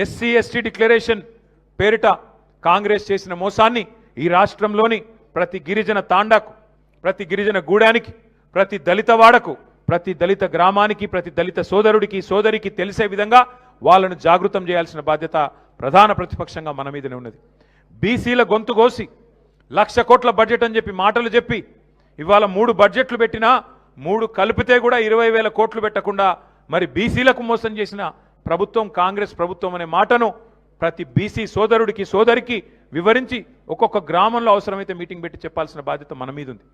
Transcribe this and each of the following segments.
SC ST declaration పేరిట కాంగ్రెస్ చేసిన మోసాన్ని ఈ రాష్ట్రంలోని ప్రతి గిరిజన తాండాకు, ప్రతి గిరిజన గూడానికి, ప్రతి దళిత వాడకు, ప్రతి దళిత గ్రామానికి, ప్రతి దళిత సోదరుడికి సోదరికి తెలిసే విధంగా వాళ్ళను జాగృతం చేయాల్సిన బాధ్యత ప్రధాన ప్రతిపక్షంగా మన మీదనే ఉన్నది. బీసీల గొంతు కోసి 1,00,000 కోట్ల బడ్జెట్ అని చెప్పి మాటలు చెప్పి ఇవాళ 3 బడ్జెట్లు పెట్టినా 3 కలిపితే కూడా 20,000 కోట్లు పెట్టకుండా మరి బీసీలకు మోసం చేసిన ప్రభుత్వం కాంగ్రెస్ ప్రభుత్వం అనే మాటను ప్రతి బీసీ సోదరుడికి సోదరికి వివరించి ఒక్కొక్క గ్రామంలో అవసరమైతే మీటింగ్ పెట్టి చెప్పాల్సిన బాధ్యత మన మీద ఉంది.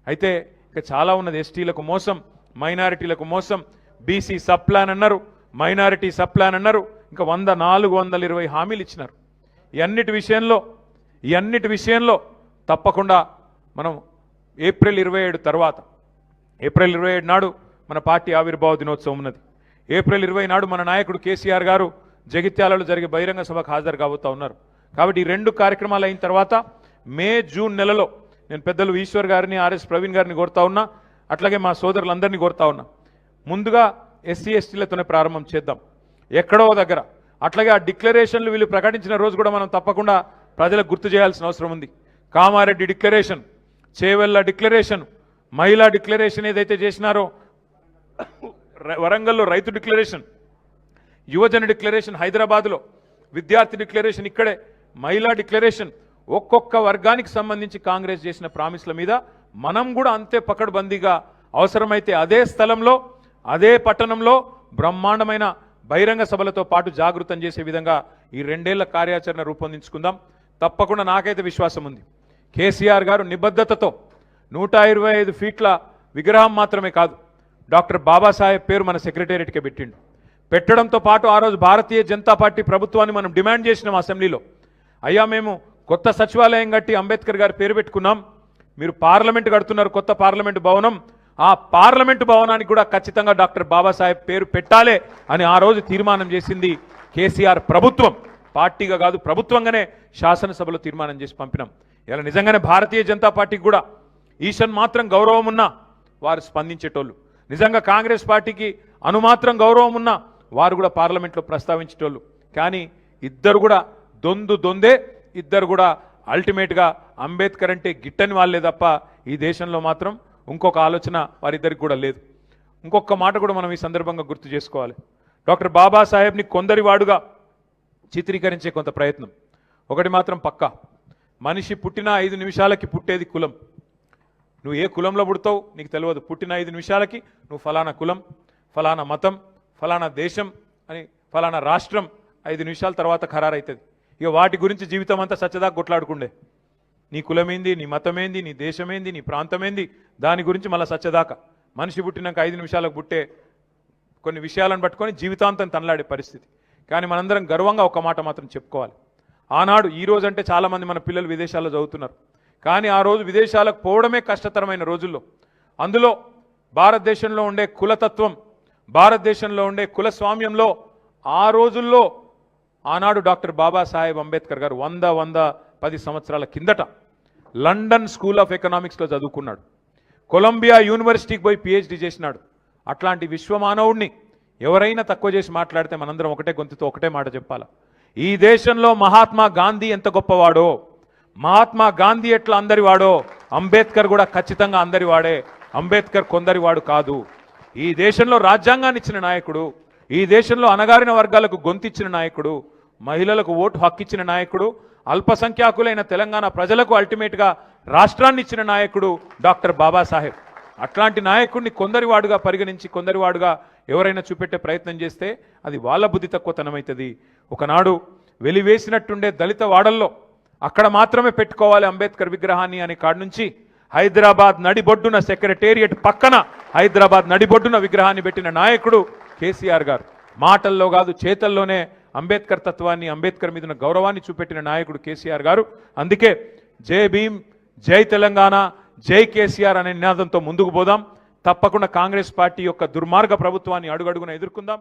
అయితే ఇక చాలా ఉన్నది. ఎస్టీలకు మోసం, మైనారిటీలకు మోసం, బీసీ సబ్ ప్లాన్ అన్నారు, మైనారిటీ సబ్ ప్లాన్ అన్నారు, ఇంకా 420 హామీలు ఇచ్చినారు. ఈ అన్నిటి విషయంలో తప్పకుండా మనం ఏప్రిల్ 27 తర్వాత, ఏప్రిల్ 27 నాడు మన పార్టీ ఆవిర్భావ దినోత్సవం ఉన్నది. ఏప్రిల్ 20 నాడు మన నాయకుడు కేసీఆర్ గారు జగిత్యాలలో జరిగే బహిరంగ సభకు హాజరు కాబోతా ఉన్నారు. కాబట్టి ఈ 2 కార్యక్రమాలు అయిన తర్వాత మే జూన్ నెలలో నేను పెద్దలు ఈశ్వర్ గారిని, ఆర్ఎస్ ప్రవీణ్ గారిని కోరుతా ఉన్నా, అట్లాగే మా సోదరులందరినీ కోరుతా ఉన్నా, ముందుగా ఎస్సీ ఎస్టీలతోనే ప్రారంభం చేద్దాం ఎక్కడో దగ్గర. అట్లాగే ఆ డిక్లరేషన్లు వీళ్ళు ప్రకటించిన రోజు కూడా మనం తప్పకుండా ప్రజలకు గుర్తు చేయాల్సిన అవసరం ఉంది. కామారెడ్డి డిక్లరేషన్, చేవెళ్ళ డిక్లరేషన్, మహిళా డిక్లరేషన్ ఏదైతే చేసినారో, వరంగల్లో రైతు డిక్లరేషన్, యువజన డిక్లరేషన్ హైదరాబాద్లో, విద్యార్థి డిక్లరేషన్ ఇక్కడే, మహిళా డిక్లరేషన్, ఒక్కొక్క వర్గానికి సంబంధించి కాంగ్రెస్ చేసిన ప్రామిస్ల మీద మనం కూడా అంతే పకడ్బందీగా అవసరమైతే అదే స్థలంలో అదే పట్టణంలో బ్రహ్మాండమైన బహిరంగ సభలతో పాటు జాగృతం చేసే విధంగా ఈ 2 ఏళ్ల కార్యాచరణ రూపొందించుకుందాం. తప్పకుండా నాకైతే విశ్వాసం ఉంది. కేసీఆర్ గారు నిబద్ధతతో 125 ఫీట్ల విగ్రహం మాత్రమే కాదు, డాక్టర్ బాబాసాహెబ్ పేరు మన సెక్రటేరియట్కే పెట్టిండు. పెట్టడంతో పాటు ఆ రోజు భారతీయ జనతా పార్టీ ప్రభుత్వాన్ని మనం డిమాండ్ చేసినాం అసెంబ్లీలో, అయ్యా మేము కొత్త సచివాలయం కట్టి అంబేద్కర్ గారి పేరు పెట్టుకున్నాం, మీరు పార్లమెంట్ కడుతున్నారు, కొత్త పార్లమెంటు భవనం, ఆ పార్లమెంటు భవనానికి కూడా ఖచ్చితంగా డాక్టర్ బాబాసాహెబ్ పేరు పెట్టాలి అని ఆ రోజు తీర్మానం చేసింది కేసీఆర్ ప్రభుత్వం. పార్టీగా కాదు, ప్రభుత్వంగానే శాసనసభలో తీర్మానం చేసి పంపినాం. ఇలా నిజంగానే భారతీయ జనతా పార్టీకి కూడా ఈషన్ మాత్రం గౌరవం ఉన్నా వారు స్పందించేటోళ్ళు, నిజంగా కాంగ్రెస్ పార్టీకి అనుమాత్రం గౌరవం ఉన్నా వారు కూడా పార్లమెంట్లో ప్రస్తావించేటోళ్ళు. కానీ ఇద్దరు కూడా దొందే, ఇద్దరు కూడా అల్టిమేట్గా అంబేద్కర్ అంటే గిట్టని వాళ్ళే తప్ప ఈ దేశంలో మాత్రం ఇంకొక ఆలోచన వారిద్దరికి కూడా లేదు. ఇంకొక మాట కూడా మనం ఈ సందర్భంగా గుర్తు చేసుకోవాలి. డాక్టర్ బాబాసాహెబ్ని కొందరివాడుగా చిత్రీకరించే కొంత ప్రయత్నం. ఒకటి మాత్రం పక్కా, మనిషి పుట్టిన 5 నిమిషాలకి పుట్టేది కులం. నువ్వు ఏ కులంలో పుడతావు నీకు తెలియదు. పుట్టిన 5 నిమిషాలకి నువ్వు ఫలానా కులం, ఫలానా మతం, ఫలానా దేశం అని, ఫలానా రాష్ట్రం 5 నిమిషాల తర్వాత ఖరారైతుంది. ఇక వాటి గురించి జీవితం అంతా సచ్చదాకా కొట్లాడుకుండే. నీ కులమేంది, నీ మతమేంది, నీ దేశమేంది, నీ ప్రాంతమేంది, దాని గురించి మళ్ళీ సచ్చదాకా. మనిషి పుట్టినాక 5 నిమిషాలకు పుట్టే కొన్ని విషయాలను పట్టుకొని జీవితాంతం తనలాడే పరిస్థితి. కానీ మనందరం గర్వంగా ఒక మాట మాత్రం చెప్పుకోవాలి. ఆనాడు ఈ రోజు అంటే చాలామంది మన పిల్లలు విదేశాల్లో చదువుతున్నారు, కానీ ఆ రోజు విదేశాలకు పోవడమే కష్టతరమైన రోజుల్లో, అందులో భారతదేశంలో ఉండే కులతత్వం, భారతదేశంలో ఉండే కులస్వామ్యంలో ఆ రోజుల్లో ఆనాడు డాక్టర్ బాబాసాహెబ్ అంబేద్కర్ గారు 110 సంవత్సరాల కిందట లండన్ స్కూల్ ఆఫ్ ఎకనామిక్స్లో చదువుకున్నాడు, కొలంబియా యూనివర్సిటీకి పోయి పిహెచ్డి చేసినాడు. అట్లాంటి విశ్వమానవుడిని ఎవరైనా తక్కువ చేసి మాట్లాడితే మనందరం ఒకటే గొంతుతో ఒకటే మాట చెప్పాలా, ఈ దేశంలో మహాత్మా గాంధీ ఎంత గొప్పవాడో, మహాత్మా గాంధీ ఎట్లా అందరివాడో అంబేద్కర్ కూడా ఖచ్చితంగా అందరివాడే. అంబేద్కర్ కొందరివాడు కాదు. ఈ దేశంలో రాజ్యాంగాన్ని ఇచ్చిన నాయకుడు, ఈ దేశంలో అణగారిన వర్గాలకు గొంతిచ్చిన నాయకుడు, మహిళలకు ఓటు హక్కిచ్చిన నాయకుడు, అల్పసంఖ్యాకులైన తెలంగాణ ప్రజలకు అల్టిమేట్గా రాష్ట్రాన్ని ఇచ్చిన నాయకుడు డాక్టర్ బాబాసాహెబ్. అట్లాంటి నాయకుడిని కొందరివాడుగా పరిగణించి కొందరివాడుగా ఎవరైనా చూపెట్టే ప్రయత్నం చేస్తే అది వాళ్ళ బుద్ధి తక్కువతనమవుతుంది. ఒకనాడు వెలివేసినట్టుండే దళిత వాడల్లో అక్కడ మాత్రమే పెట్టుకోవాలి అంబేద్కర్ విగ్రహాన్ని అనే కాడ నుంచి హైదరాబాద్ నడిబొడ్డున సెక్రటేరియట్ పక్కన హైదరాబాద్ నడిబొడ్డున విగ్రహాన్ని పెట్టిన నాయకుడు కేసీఆర్ గారు. మాటల్లో కాదు చేతల్లోనే అంబేద్కర్ తత్వాన్ని, అంబేద్కర్ మీద గౌరవాన్ని చూపెట్టిన నాయకుడు కేసీఆర్ గారు. అందుకే జై భీమ్, జై తెలంగాణ, జై కేసీఆర్ అనే నినాదంతో ముందుకు పోదాం. తప్పకుండా కాంగ్రెస్ పార్టీ యొక్క దుర్మార్గ ప్రభుత్వాన్ని అడుగడుగున ఎదుర్కొందాం.